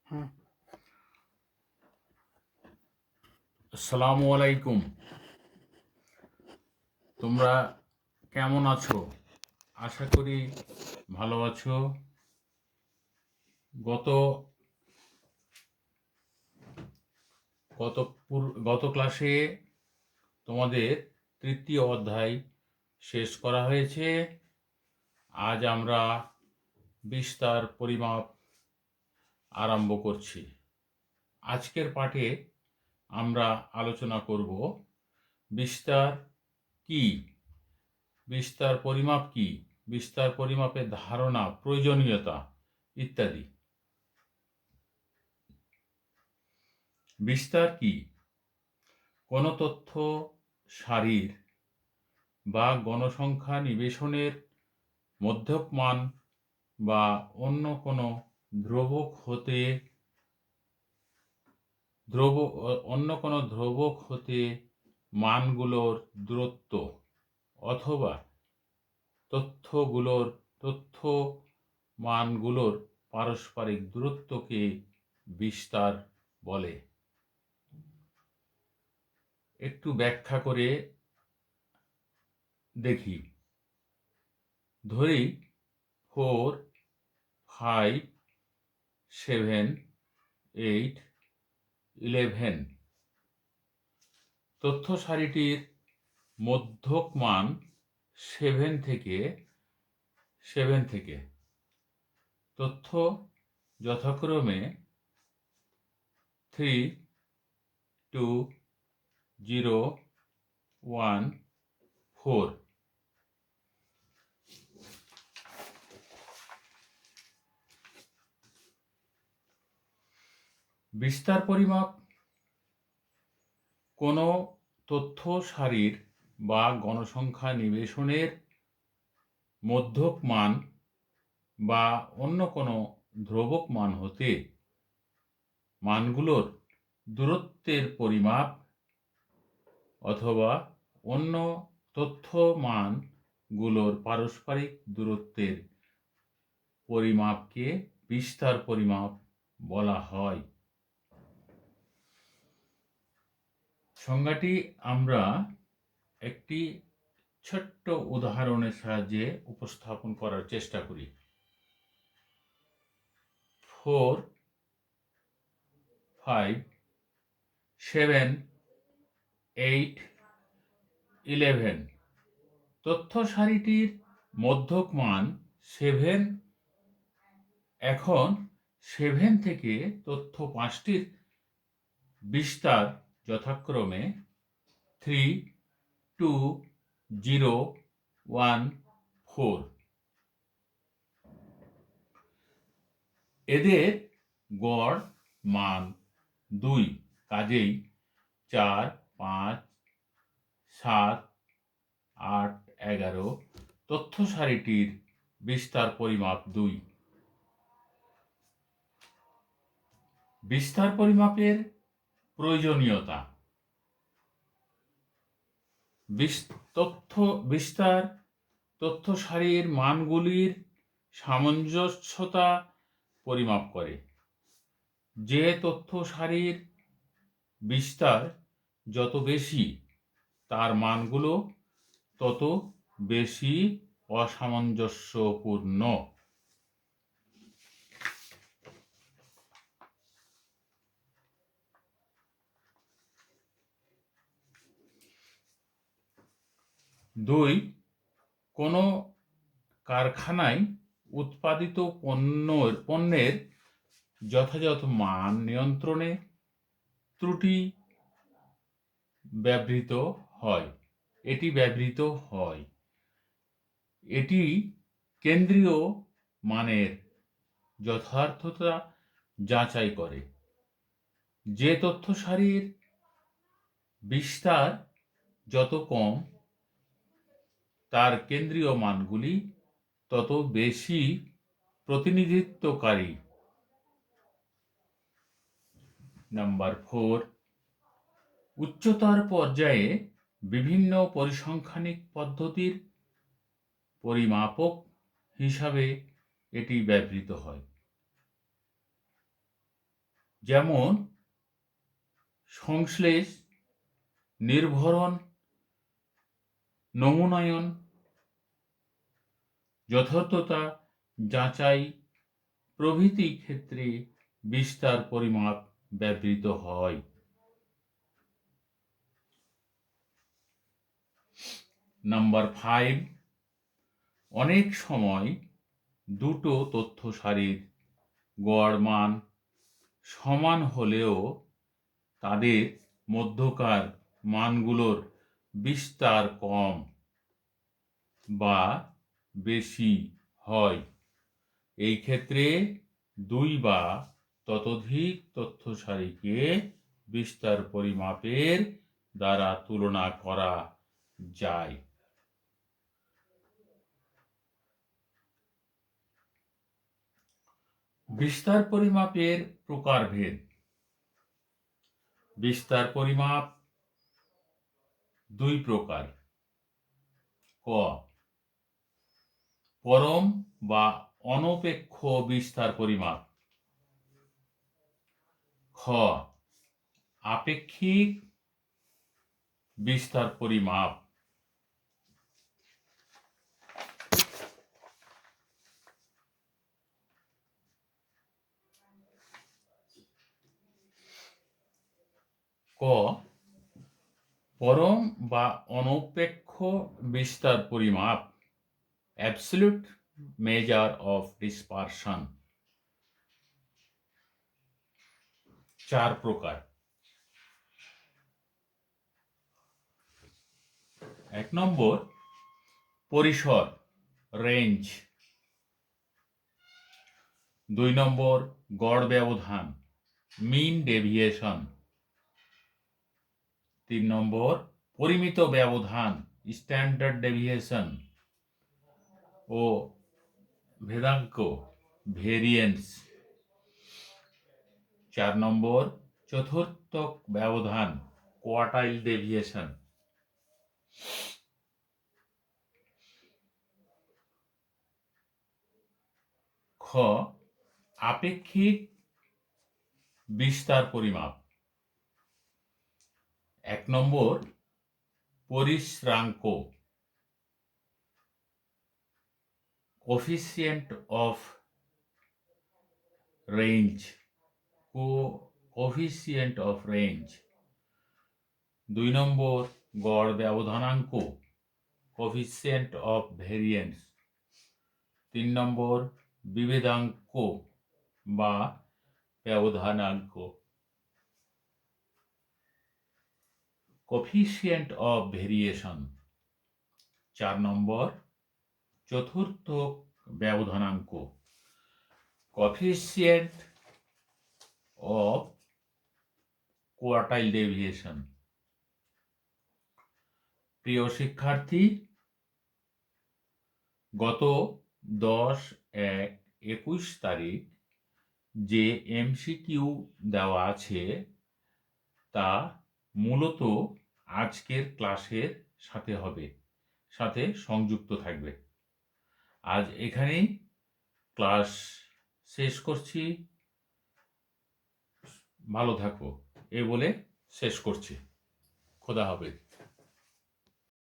হুম। আসসালামু আলাইকুম। তোমরা কেমন আছো? আশা করি ভালো আছো। গত গত গত ক্লাসে তোমাদের তৃতীয় অধ্যায় শেষ করা হয়েছে। আজ আমরা বিস্তার পরিমাপ আরম্ভ করছি। আজকের পাঠে আমরা আলোচনা করব বিস্তার কি, বিস্তার পরিমাপ কি, বিস্তার পরিমাপের ধারণা, প্রয়োজনীয়তা ইত্যাদি। বিস্তার কি? কোনো তথ্য সারির বা গণসংখ্যা নিবেশনের মধ্যক মান বা অন্য কোনো ধ্রুবক হতে মানগুলোর দূরত্ব অথবা তথ্য মানগুলোর পারস্পরিক দূরত্বকে বিস্তার বলে। একটু ব্যাখ্যা করে দেখি। ধরি 4, 5, 7, 8, 11 তথ্য সারিটির মধ্যক মান 7 থেকে তথ্য যথাক্রমে 3, 2, 0, 1, 4। বিস্তার পরিমাপ কোনো তথ্য সারির বা গণসংখ্যা নিবেশনের মধ্যক মান বা অন্য কোনো ধ্রুবক মান হতে মানগুলোর দূরত্বের পরিমাপ অথবা অন্য তথ্য মানগুলোর পারস্পরিক দূরত্বের পরিমাপকে বিস্তার পরিমাপ বলা হয়। সংজ্ঞাটি আমরা একটি ছোট্ট উদাহরণের সাহায্যে উপস্থাপন করার চেষ্টা করি। 4, 5, 7, 8, 11 তথ্য সারিটির মধ্যক মান 7। এখন 7 থেকে তথ্য পাঁচটির বিস্তার যথাক্রমে 3, 2, 0, 1, 4। এদের গড় মান 2, কাজেই 4, 5, 7, 8, 11 তথ্য সারিটির বিস্তার পরিমাপ 2। বিস্তার পরিমাপের প্রয়োজনীয়তা। তথ্য সারির মানগুলির সামঞ্জস্যতা পরিমাপ করে। যে তথ্য সারির বিস্তার যত বেশি তার মানগুলো তত বেশি অসামঞ্জস্যপূর্ণ। দুই, কোনো কারখানায় উৎপাদিত পণ্যের যথাযথ মান নিয়ন্ত্রণে ত্রুটি ব্যবহৃত হয়। এটি কেন্দ্রীয় মানের যথার্থতা যাচাই করে। যে তথ্য সারির বিস্তার যত কম তার কেন্দ্রীয় মানগুলি তত বেশি প্রতিনিধিত্বকারী। নাম্বার 4, উচ্চতর পর্যায়ে বিভিন্ন পরিসংখ্যানিক পদ্ধতির পরিমাপক হিসাবে এটি ব্যবহৃত হয়। যেমন সংশ্লেষ, নির্ভরণ, নমুনায়ন, যথার্থতা যাচাই প্রভৃতি ক্ষেত্রে বিস্তার পরিমাপ ব্যবহৃত হয়। নাম্বার 5, অনেক সময় দুটো তথ্য সারির গড় মান সমান হলেও তাদের মধ্যকার মানগুলোর বিস্তার কম বা বেশি হয়। এই ক্ষেত্রে দুই বা ততোধিক তথ্য সারিকে বিস্তার পরিমাপের দ্বারা তুলনা করা যায়। বিস্তার পরিমাপের প্রকারভেদ। বিস্তার পরিমাপ দুই প্রকার। ক, পরম বা অনপেক্ষ বিস্তার পরিমাপ। খ, আপেক্ষিক বিস্তার পরিমাপ। ক, পরম বা অনপেক্ষ বিস্তার পরিমাপ, অ্যাবসলিউট মেজার অফ ডিসপারশন। চার প্রকার। 1 নম্বর, পরিসর, রেঞ্জ। 2 নম্বর, গড় ব্যবধান, মিন ডেভিয়েশন। 3 নম্বর, পরিমিত ব্যবধান, স্ট্যান্ডার্ড ডেভিয়েশন ও ভেদাঙ্ক, ভেরিয়েন্স। 4 নম্বর, চতুর্থক ব্যবধান, কোয়ার্টাইল ডেভিয়েশন। খ, আপেক্ষিক বিস্তার পরিমাপ। 1 নম্বর, পরিশ্রাঙ্ক, coefficient of range, coefficient of range. 2 number, গড় ব্যবধানাঙ্ক, কোফিসিয়েন্ট অফ ভেরিয়েন্স। 3 নম্বর, বিভেদাঙ্ক বা ব্যবধানাঙ্ক, কোফিসিয়েন্ট অফ ভেরিয়েশন। 4 নম্বর, চতুর্থ ব্যবধানাঙ্ক, কোফিসিয়েন্ট অফ কোয়ার্টাইল ডেভিয়েশন। প্রিয় শিক্ষার্থী, গত 10/1/21 তারিখ যে এমসিকিউ দেওয়া আছে তা মূলত আজকের ক্লাসের সাথে সংযুক্ত থাকবে। আজ এখানেই ক্লাস শেষ করছি। ভালো থাকো এই বলে শেষ করছি। খোদা হাফেজ।